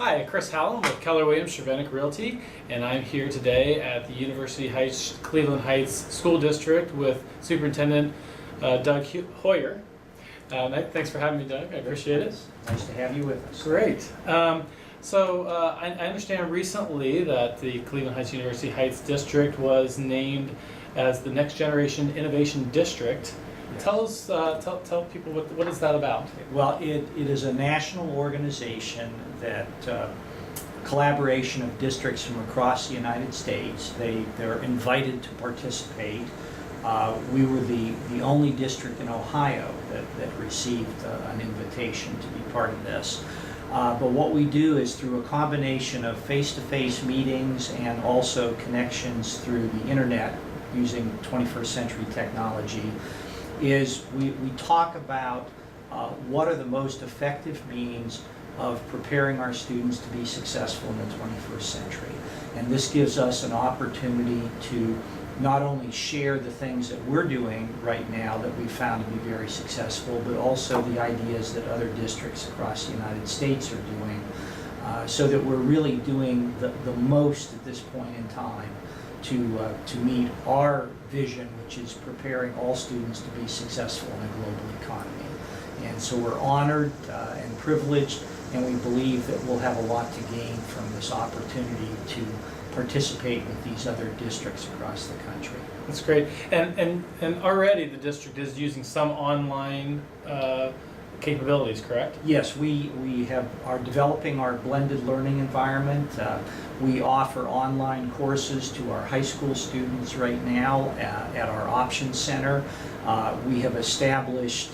Hi, Chris Hallum with Keller Williams Cervenic Realty, and I'm here today at the University Heights, Cleveland Heights School District with Superintendent Doug Heuer. Thanks for having me, Doug. I appreciate it. Nice to have you with us. Great. I understand recently that the Cleveland Heights University Heights District was named as the Next Generation Innovation District. Yes. Tell people what is that about? Well, it is a national organization that collaboration of districts from across the United States. They're invited to participate. We were the only district in Ohio that received an invitation to be part of this. But what we do is through a combination of face-to-face meetings and also connections through the internet using 21st century technology, is we talk about what are the most effective means of preparing our students to be successful in the 21st century. And this gives us an opportunity to not only share the things that we're doing right now that we found to be very successful, but also the ideas that other districts across the United States are doing, so that we're really doing the most at this point in time to meet our vision, which is preparing all students to be successful in a global economy. And so we're honored and privileged, and we believe that we'll have a lot to gain from this opportunity to participate with these other districts across the country. That's great. And already the district is using some online capabilities, correct? Yes, we are developing our blended learning environment. We offer online courses to our high school students right now at our Option Center. We have established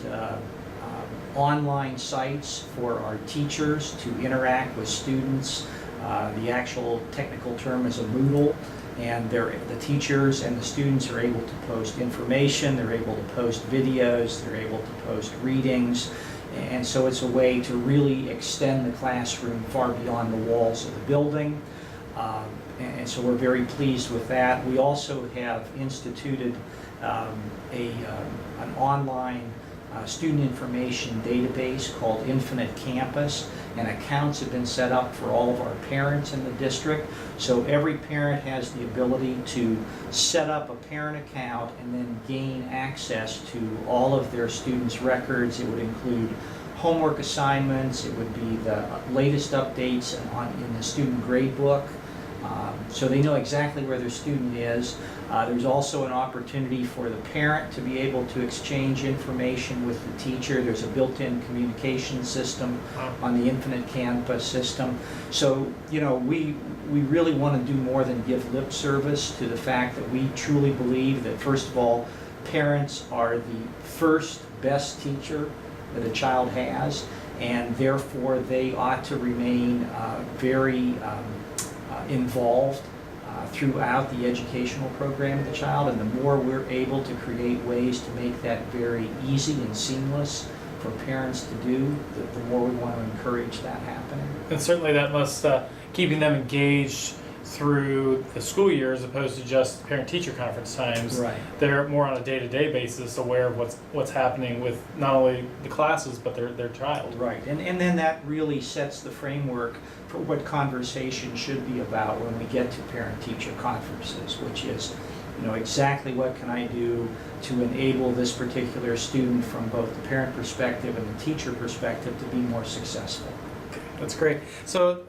online sites for our teachers to interact with students. The actual technical term is a Moodle, and the teachers and the students are able to post information, they're able to post videos, they're able to post readings, and so it's a way to really extend the classroom far beyond the walls of the building. And so we're very pleased with that. We also have instituted an online student information database called Infinite Campus, and accounts have been set up for all of our parents in the district. So every parent has the ability to set up a parent account and then gain access to all of their students' records. It would include homework assignments, it would be the latest updates in the student grade book, so they know exactly where their student is. There's also an opportunity for the parent to be able to exchange information with the teacher. There's a built-in communication system on the Infinite Campus system. So, you know, we really want to do more than give lip service to the fact that we truly believe that, first of all, parents are the first best teacher that a child has, and therefore they ought to remain very involved throughout the educational program of the child. And the more we're able to create ways to make that very easy and seamless for parents to do, the more we want to encourage that happening. And certainly that must keeping them engaged through the school year as opposed to just parent-teacher conference times. Right. They're more on a day-to-day basis aware of what's happening with not only the classes but their child. Right, and then that really sets the framework for what conversation should be about when we get to parent-teacher conferences, which is, you know, exactly what can I do to enable this particular student from both the parent perspective and the teacher perspective to be more successful. Okay, that's great. So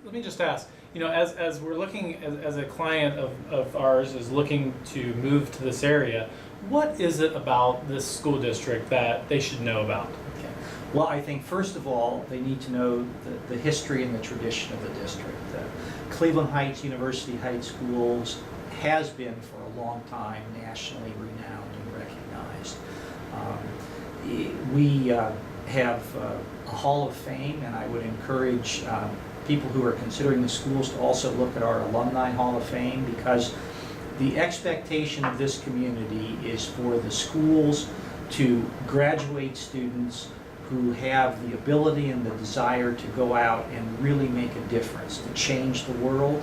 let me just ask, you know, as we're looking, as a client of ours is looking to move to this area, what is it about this school district that they should know about? Okay. Well, I think first of all, they need to know the history and the tradition of the district. Cleveland Heights University Heights Schools has been for a long time nationally renowned and recognized. We have a Hall of Fame, and I would encourage people who are considering the schools to also look at our Alumni Hall of Fame, because the expectation of this community is for the schools to graduate students who have the ability and the desire to go out and really make a difference, to change the world.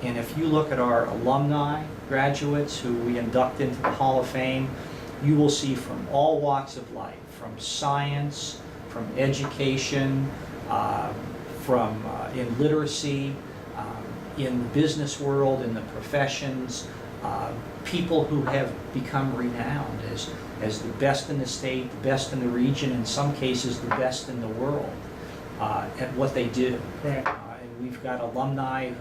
And if you look at our alumni graduates who we induct into the Hall of Fame, you will see from all walks of life, from science, from education, in literacy, in the business world, in the professions, people who have become renowned as the best in the state, the best in the region, in some cases the best in the world at what they do. Right. And we've got alumni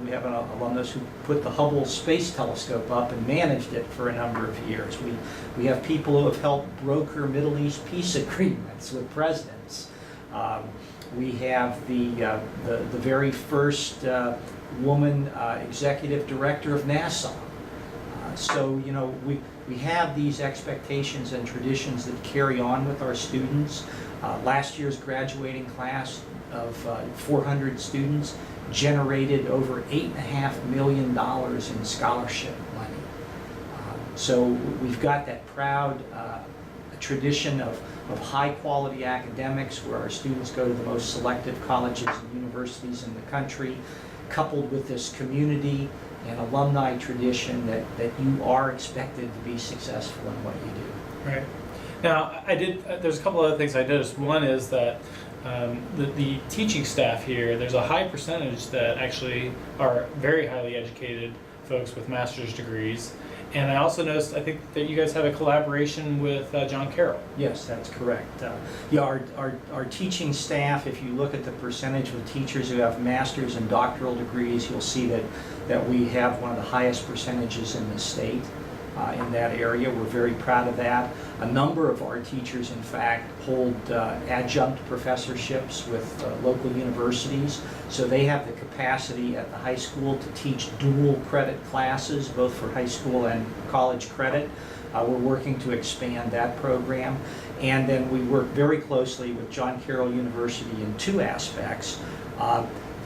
we have an alumnus who put the Hubble Space Telescope up and managed it for a number of years. We have people who have helped broker Middle East peace agreements with presidents. We have the very first woman executive director of NASA. So, you know, we have these expectations and traditions that carry on with our students. Last year's graduating class of 400 students generated over $8.5 million in scholarship money. So we've got that proud tradition of high quality academics where our students go to the most selective colleges and universities in the country, coupled with this community and alumni tradition that you are expected to be successful in what you do. Right. Now, there's a couple other things I noticed. One is that the teaching staff here, there's a high percentage that actually are very highly educated folks with master's degrees. And I also noticed, I think that you guys have a collaboration with John Carroll. Yes, that's correct. Yeah, our teaching staff, if you look at the percentage of teachers who have master's and doctoral degrees, you'll see that we have one of the highest percentages in the state in that area. We're very proud of that. A number of our teachers, in fact, hold adjunct professorships with local universities, so they have the capacity at the high school to teach dual credit classes, both for high school and college credit. We're working to expand that program. And then we work very closely with John Carroll University in two aspects.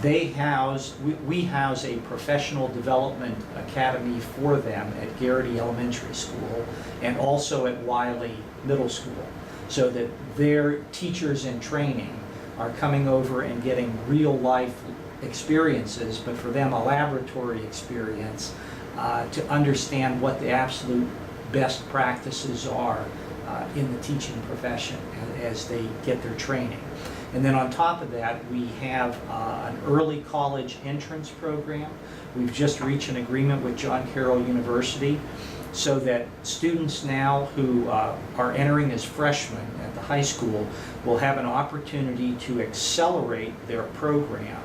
We house a professional development academy for them at Garrity Elementary School and also at Wiley Middle School, so that their teachers in training are coming over and getting real life experiences, but for them a laboratory experience to understand what the absolute best practices are in the teaching profession as they get their training. And then on top of that, we have an early college entrance program. We've just reached an agreement with John Carroll University so that students now who are entering as freshmen at the high school will have an opportunity to accelerate their program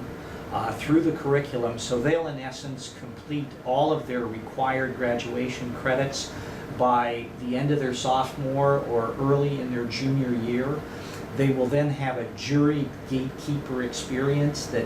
through the curriculum. So they'll in essence complete all of their required graduation credits by the end of their sophomore or early in their junior year. They will then have a jury gatekeeper experience that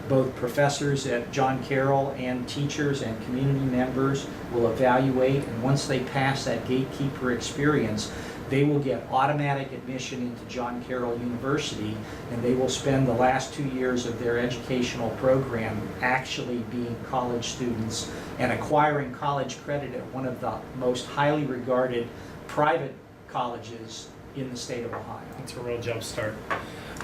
both professors at John Carroll and teachers and community members will evaluate. And once they pass that gatekeeper experience, they will get automatic admission into John Carroll University, and they will spend the last 2 years of their educational program actually being college students and acquiring college credit at one of the most highly regarded private colleges in the state of Ohio. It's a real jump start.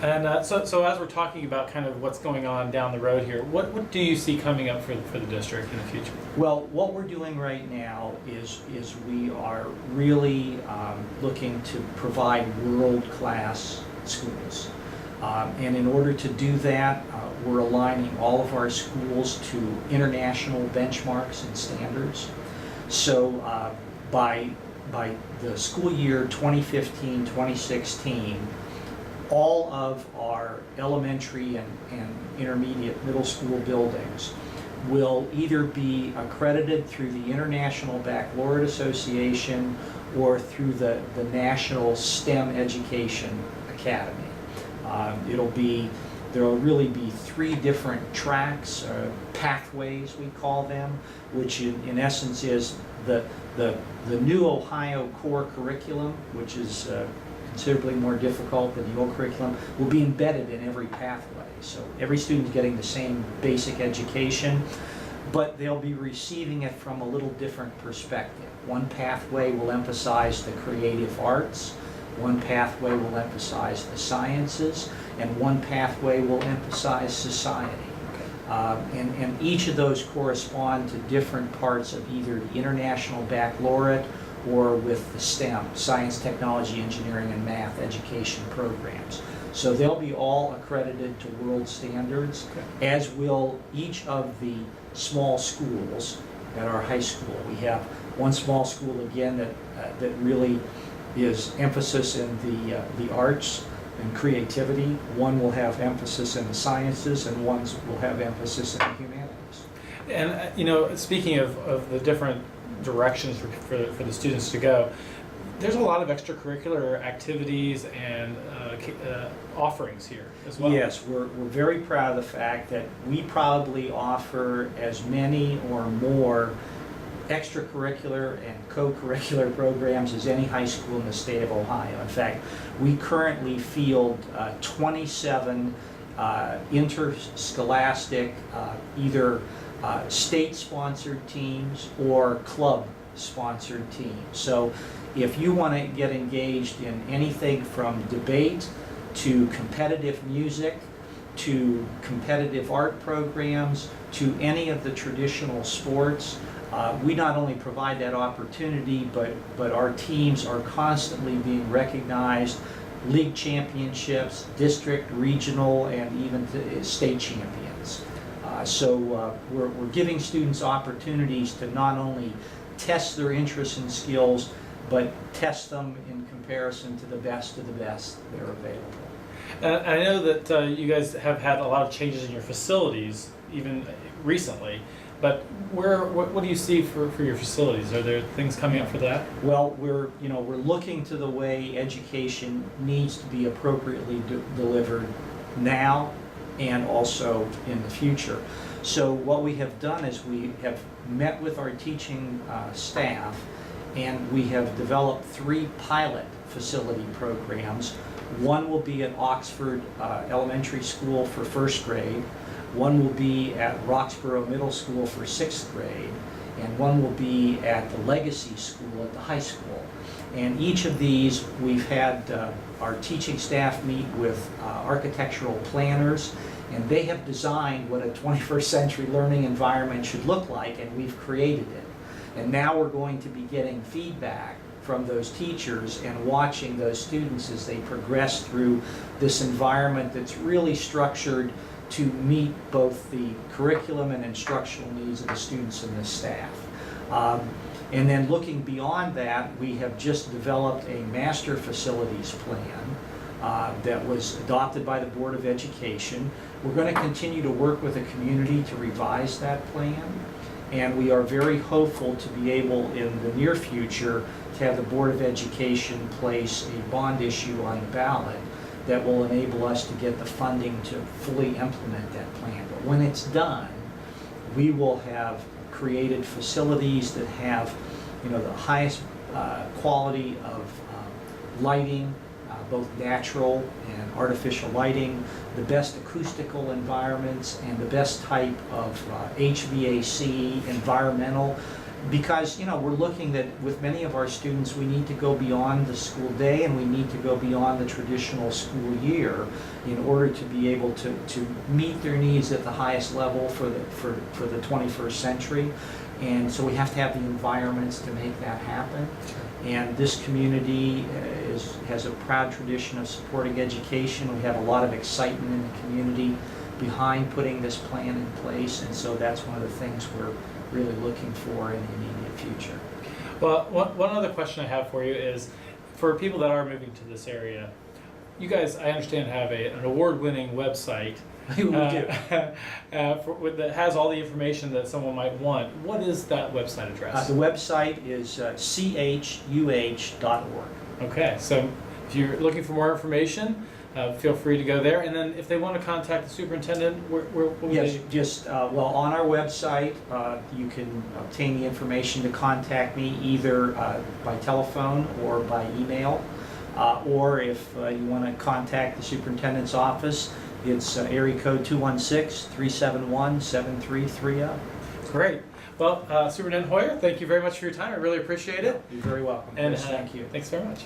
And so as we're talking about kind of what's going on down the road here, what do you see coming up for the district in the future? Well, what we're doing right now is we are really looking to provide world-class schools. And in order to do that, we're aligning all of our schools to international benchmarks and standards. So by the school year 2015-2016, all of our elementary and intermediate middle school buildings will either be accredited through the International Baccalaureate Association or through the National STEM Education Academy. There will really be 3 different tracks, pathways we call them, which in essence is the new Ohio core curriculum, which is considerably more difficult than the old curriculum, will be embedded in every pathway. So every student's getting the same basic education, but they'll be receiving it from a little different perspective. One pathway will emphasize the creative arts, one pathway will emphasize the sciences, and one pathway will emphasize society. And each of those correspond to different parts of either the International Baccalaureate or with the STEM, science, technology, engineering, and math education programs. So they'll be all accredited to world standards, as will each of the small schools at our high school. We have one small school again that really is emphasis in the arts and creativity. One will have emphasis in the sciences, and one will have emphasis in the humanities. And speaking of the different directions for the students to go, there's a lot of extracurricular activities and offerings here as well. Yes, we're very proud of the fact that we probably offer as many or more extracurricular and co-curricular programs as any high school in the state of Ohio. In fact, we currently field 27 interscholastic, either state-sponsored teams or club-sponsored teams. So if you want to get engaged in anything from debate to competitive music to competitive art programs to any of the traditional sports, we not only provide that opportunity, but our teams are constantly being recognized, league championships, district, regional, and even state champions. So we're giving students opportunities to not only test their interests and skills, but test them in comparison to the best of the best that are available. I know that you guys have had a lot of changes in your facilities, even recently. But what do you see for your facilities? Are there things coming up for that? Well, we're looking to the way education needs to be appropriately delivered now and also in the future. So what we have done is we have met with our teaching staff, and we have developed 3 pilot facility programs. One will be at Oxford Elementary School for 1st grade. One will be at Roxborough Middle School for 6th grade, and one will be at the Legacy School at the high school. And each of these, we've had our teaching staff meet with architectural planners, and they have designed what a 21st century learning environment should look like, and we've created it. And now we're going to be getting feedback from those teachers and watching those students as they progress through this environment that's really structured to meet both the curriculum and instructional needs of the students and the staff. And then looking beyond that, we have just developed a master facilities plan that was adopted by the Board of Education. We're going to continue to work with the community to revise that plan, and we are very hopeful to be able in the near future to have the Board of Education place a bond issue on the ballot that will enable us to get the funding to fully implement that plan. But when it's done, we will have created facilities that have, the highest quality of lighting, both natural and artificial lighting, the best acoustical environments, and the best type of HVAC, environmental. Because we're looking that with many of our students, we need to go beyond the school day, and we need to go beyond the traditional school year in order to be able to meet their needs at the highest level for the 21st century. And so we have to have the environments to make that happen. And this community has a proud tradition of supporting education. We have a lot of excitement in the community behind putting this plan in place, and so that's one of the things we're really looking for in the immediate future. Well, one other question I have for you is, for people that are moving to this area, you guys, I understand, have an award-winning website. We do. That has all the information that someone might want. What is that website address? The website is chuh.org. Okay, so if you're looking for more information, feel free to go there. And then if they want to contact the superintendent, what would Yes, they? just, on our website, you can obtain the information to contact me either by telephone or by email. Or if you want to contact the superintendent's office, it's area code 216-371-7330. Great. Well, Superintendent Heuer, thank you very much for your time. I really appreciate it. You're very welcome. And Chris, thank you. Thanks very much.